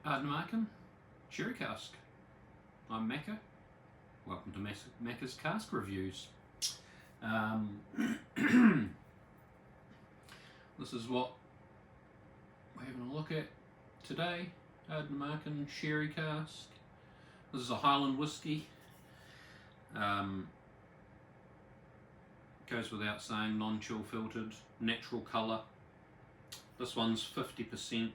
Ardnamurchan Sherry Cask. I'm Macca. Welcome to Macca's Cask Reviews. This is what we're having a look at today. Ardnamurchan Sherry Cask. This is a Highland whiskey. Goes without saying, non-chill filtered, natural colour. This one's 50%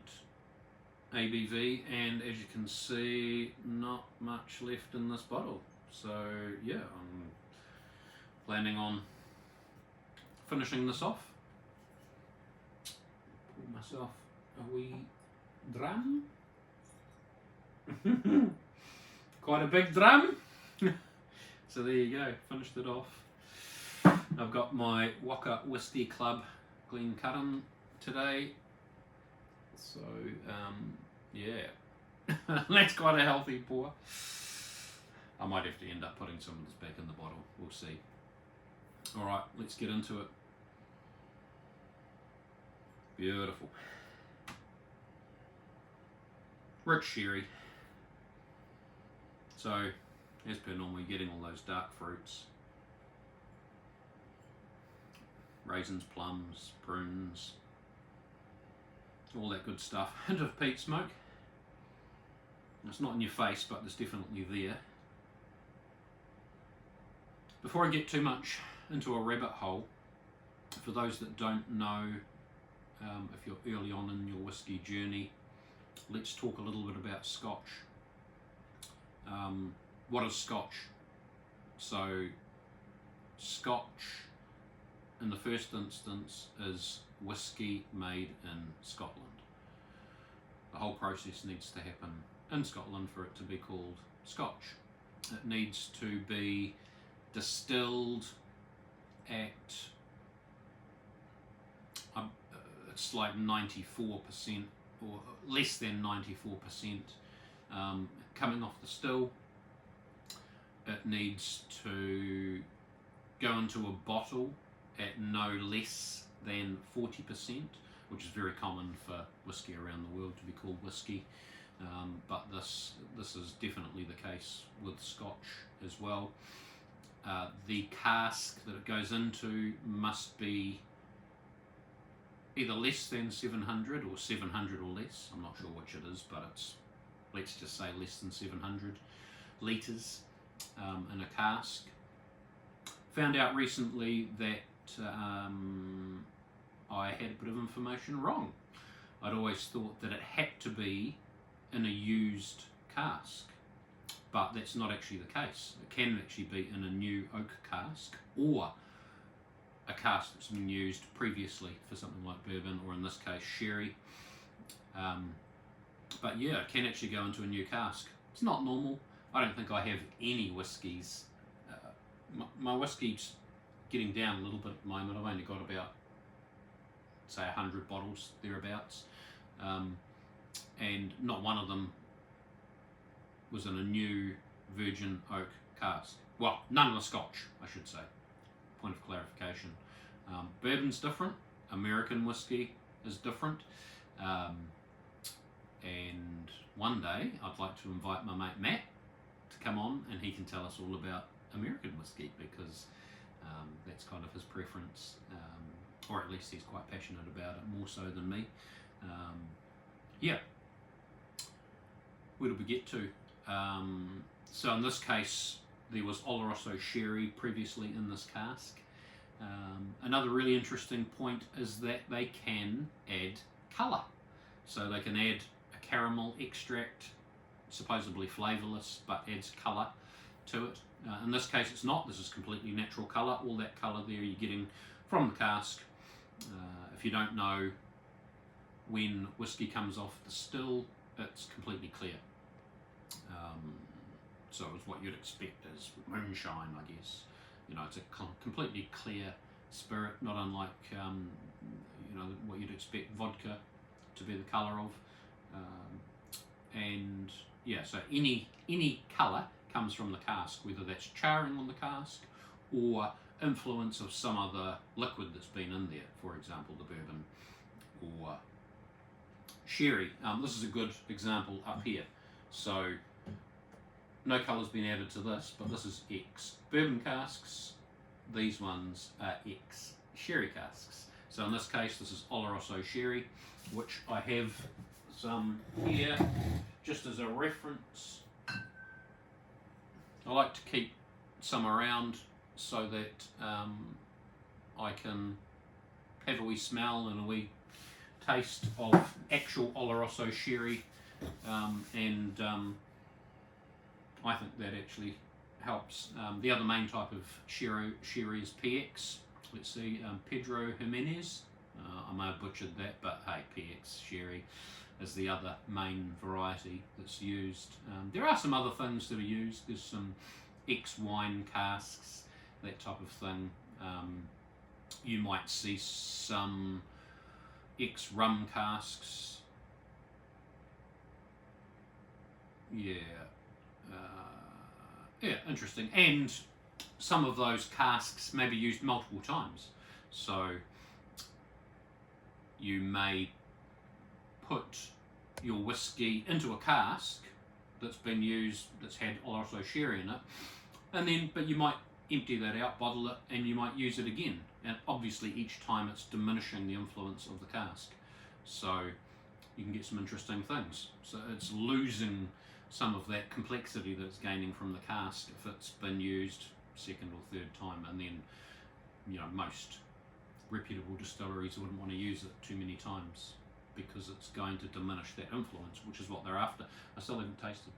ABV, and as you can see, not much left in this bottle. So yeah, I'm planning on finishing this off. Pour myself a wee dram. Quite a big dram. So there you go, finished it off. I've got my Waka Whisky Club Glen Curran today. So yeah, that's quite a healthy pour. I might have to end up putting some of this back in the bottle, we'll see. Alright, let's get into it. Beautiful. Rich sherry. So, as per normal, you're getting all those dark fruits. Raisins, plums, prunes, all that good stuff. Hint of peat smoke. It's not in your face, but it's definitely there. Before I get too much into a rabbit hole, for those that don't know, if you're early on in your whiskey journey, let's talk a little bit about Scotch. What is Scotch? So, Scotch, in the first instance, is whiskey made in Scotland. The whole process needs to happen in Scotland for it to be called Scotch. It needs to be distilled at it's like 94% or less than 94% coming off the still. It needs to go into a bottle at no less than 40%, which is very common for whiskey around the world to be called whiskey, but this is definitely the case with Scotch as well. The cask that it goes into must be either less than 700 or 700 or less. I'm not sure which it is, but it's, let's just say, less than 700 litres in a cask. Found out recently that I had a bit of information wrong. I'd always thought that it had to be in a used cask, but that's not actually the case. It can actually be in a new oak cask, or a cask that's been used previously for something like bourbon, or in this case sherry. But yeah, it can actually go into a new cask. It's not normal. I don't think I have any whiskies. My whiskey's getting down a little bit at the moment. I've only got about, say, 100 bottles thereabouts, and not one of them was in a new virgin oak cask. Well, none of the Scotch, I should say. Point of clarification. Bourbon's different. American whiskey is different. And one day I'd like to invite my mate Matt to come on, and he can tell us all about American whiskey, because that's kind of his preference, or at least he's quite passionate about it, more so than me. Yeah, where did we get to? So in this case, there was Oloroso sherry previously in this cask. Another really interesting point is that they can add colour. So they can add a caramel extract, supposedly flavourless, but adds colour to it. In this case it's not. This is completely natural colour. All that colour there you're getting from the cask. If you don't know, when whiskey comes off the still, it's completely clear. So it's what you'd expect as moonshine, I guess. You know, it's a completely clear spirit, not unlike you know, what you'd expect vodka to be the colour of. And yeah, so any colour comes from the cask, whether that's charring on the cask or influence of some other liquid that's been in there, for example the bourbon or sherry. This is a good example up here. So no colour's been added to this, but this is ex bourbon casks. These ones are ex sherry casks. So in this case, this is Oloroso sherry, which I have some here just as a reference. I like to keep some around so that I can have a wee smell and a wee taste of actual Oloroso sherry, and I think that actually helps. The other main type of sherry is PX. Let's see, Pedro Jimenez. I may have butchered that, but hey, PX sherry is the other main variety that's used. There are some other things that are used. There's some ex-wine casks, that type of thing. You might see some ex-rum casks. Yeah, yeah, interesting. And some of those casks may be used multiple times. So you may put your whiskey into a cask that's been used, that's had Oloroso sherry in it, and then, but you might empty that out, bottle it, and you might use it again. And obviously each time it's diminishing the influence of the cask. So you can get some interesting things. So it's losing some of that complexity that it's gaining from the cask if it's been used second or third time. And then, you know, most reputable distilleries wouldn't want to use it too many times because it's going to diminish that influence, which is what they're after. I still haven't tasted.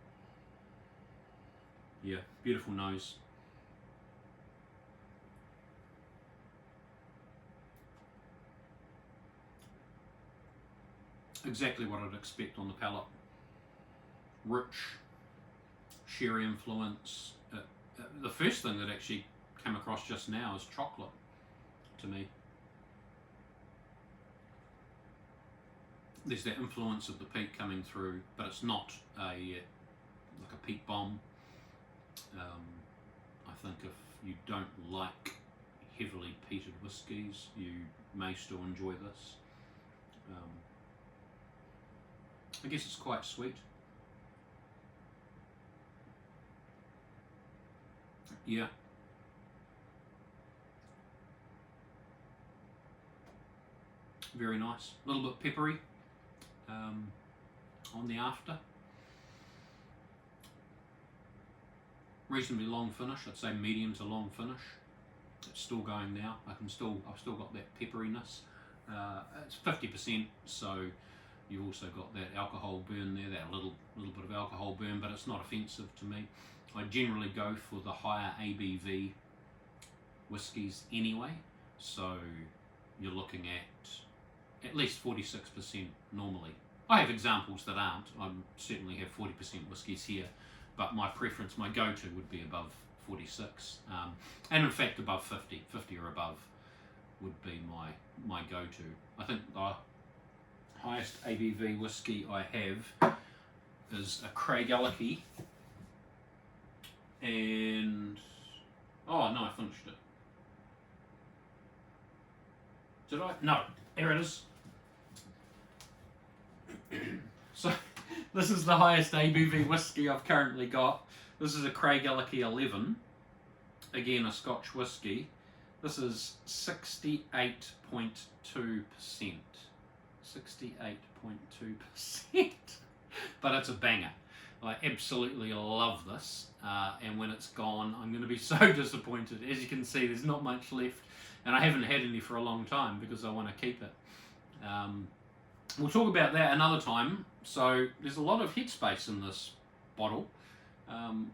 Yeah, beautiful nose. Exactly what I'd expect on the palate. Rich, sherry influence. The first thing that actually came across just now is chocolate to me. There's that influence of the peat coming through, but it's not like a peat bomb. I think if you don't like heavily peated whiskies, you may still enjoy this. I guess it's quite sweet. Yeah. Very nice. A little bit peppery on the after. Reasonably long finish. I'd say medium to long finish. It's still going now. I've still got that pepperiness. It's 50%, so you've also got that alcohol burn there, that little bit of alcohol burn, but it's not offensive to me. I generally go for the higher ABV whiskies anyway, so you're looking at least 46% normally. I have examples that aren't. I certainly have 40% whiskies here, but my preference, my go-to would be above 46, and in fact above 50 or above would be my go-to. I think the highest ABV whiskey I have is a Craigellachie, and oh no, I finished it. Did I? No, here it is. So this is the highest ABV whiskey I've currently got. This is a Craigellachie 11, again a Scotch whiskey. This is 68.2%. 68.2%. But it's a banger. I absolutely love this, and when it's gone, I'm going to be so disappointed. As you can see, there's not much left, and I haven't had any for a long time because I want to keep it. We'll talk about that another time. So there's a lot of headspace in this bottle. How's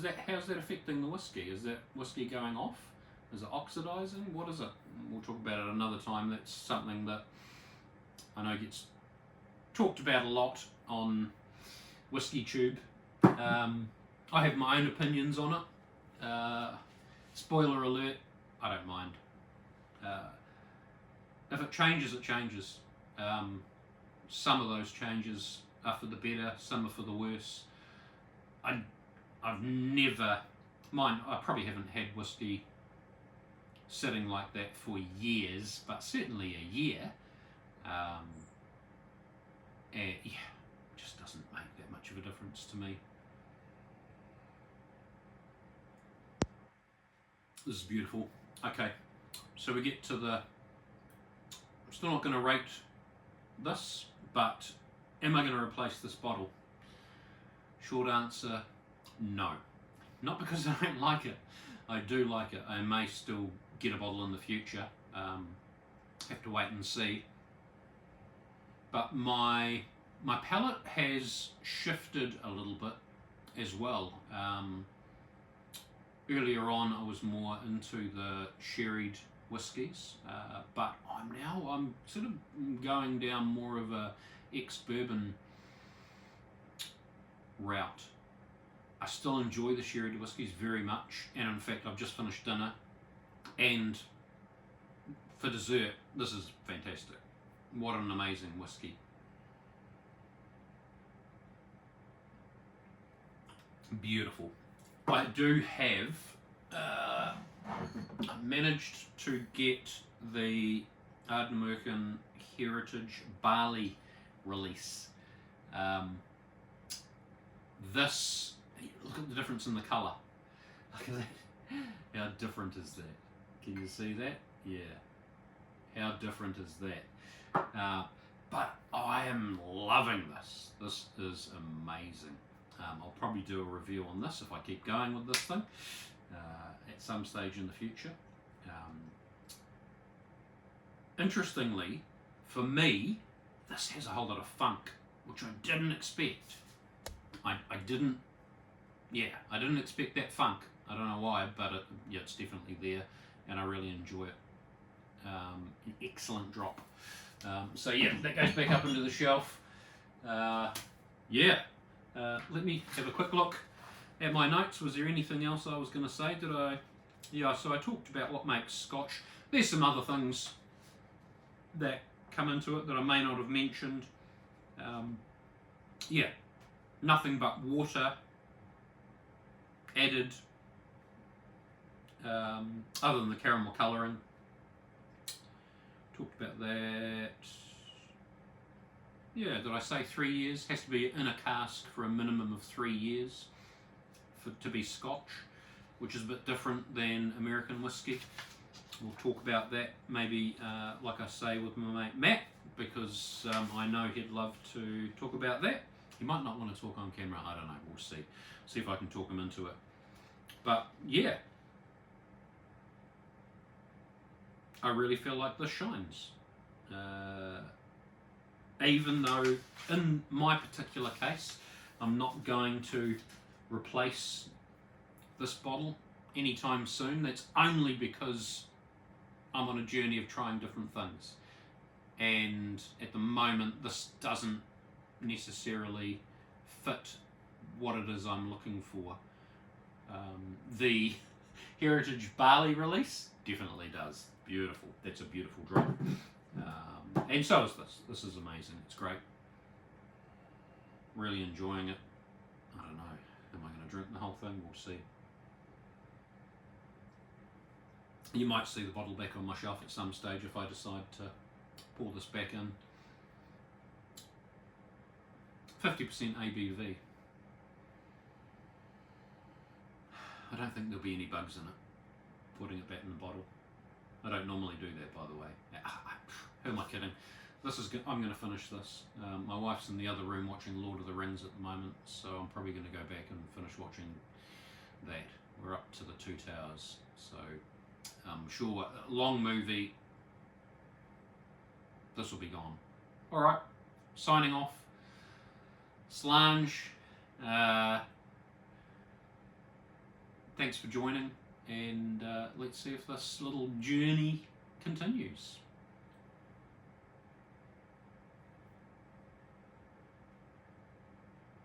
that affecting the whiskey? Is that whiskey going off? Is it oxidizing? What is it? We'll talk about it another time. That's something that I know gets talked about a lot on Whiskey Tube. I have my own opinions on it. Spoiler alert, I don't mind. If it changes, it changes. Some of those changes are for the better, some are for the worse. I've never, I probably haven't had whiskey sitting like that for years, but certainly a year, And yeah, just doesn't make that much of a difference to me. This is beautiful. Okay, so we get to the, I'm still not going to rate this, but am I going to replace this bottle? Short answer, no. Not because I don't like it. I do like it. I may still get a bottle in the future. Have to wait and see. But my palate has shifted a little bit as well. Earlier on, I was more into the sherried whiskies, but I'm sort of going down more of a ex-bourbon route. I still enjoy the sherried whiskies very much, and in fact, I've just finished dinner, and for dessert, this is fantastic. What an amazing whiskey. Beautiful. I do have managed to get the Ardnamurchan Heritage Barley release. This, look at the difference in the colour. Look at that. How different is that? Can you see that? Yeah. How different is that? But I am loving this. This is amazing. I'll probably do a review on this if I keep going with this thing at some stage in the future. Interestingly, for me, this has a whole lot of funk, which I didn't expect. I didn't expect that funk. I don't know why, but it's definitely there, and I really enjoy it. An excellent drop. So yeah, that goes back up into the shelf. Let me have a quick look at my notes. Was there anything else I was going to say? Did I? Yeah, so I talked about what makes Scotch. There's some other things that come into it that I may not have mentioned. Nothing but water added, other than the caramel colouring. Talked about that. Yeah, did I say 3 years? Has to be in a cask for a minimum of 3 years to be Scotch, which is a bit different than American whiskey. We'll talk about that maybe, like I say, with my mate Matt, because I know he'd love to talk about that. He might not want to talk on camera, I don't know, we'll see. See if I can talk him into it. But yeah, I really feel like this shines. Even though in my particular case, I'm not going to replace this bottle anytime soon. That's only because I'm on a journey of trying different things. And at the moment, this doesn't necessarily fit what it is I'm looking for. The Heritage Barley release definitely does. Beautiful. That's a beautiful drop. And so is this. This is amazing. It's great. Really enjoying it. I don't know. Am I going to drink the whole thing? We'll see. You might see the bottle back on my shelf at some stage if I decide to pour this back in. 50% ABV. I don't think there'll be any bugs in it, putting it back in the bottle. I don't normally do that, by the way. Who am I kidding? I'm going to finish this. My wife's in the other room watching Lord of the Rings at the moment, so I'm probably going to go back and finish watching that. We're up to the Two Towers, so I'm sure a long movie, this will be gone. Alright, signing off. Slàinte. Thanks for joining, and let's see if this little journey continues.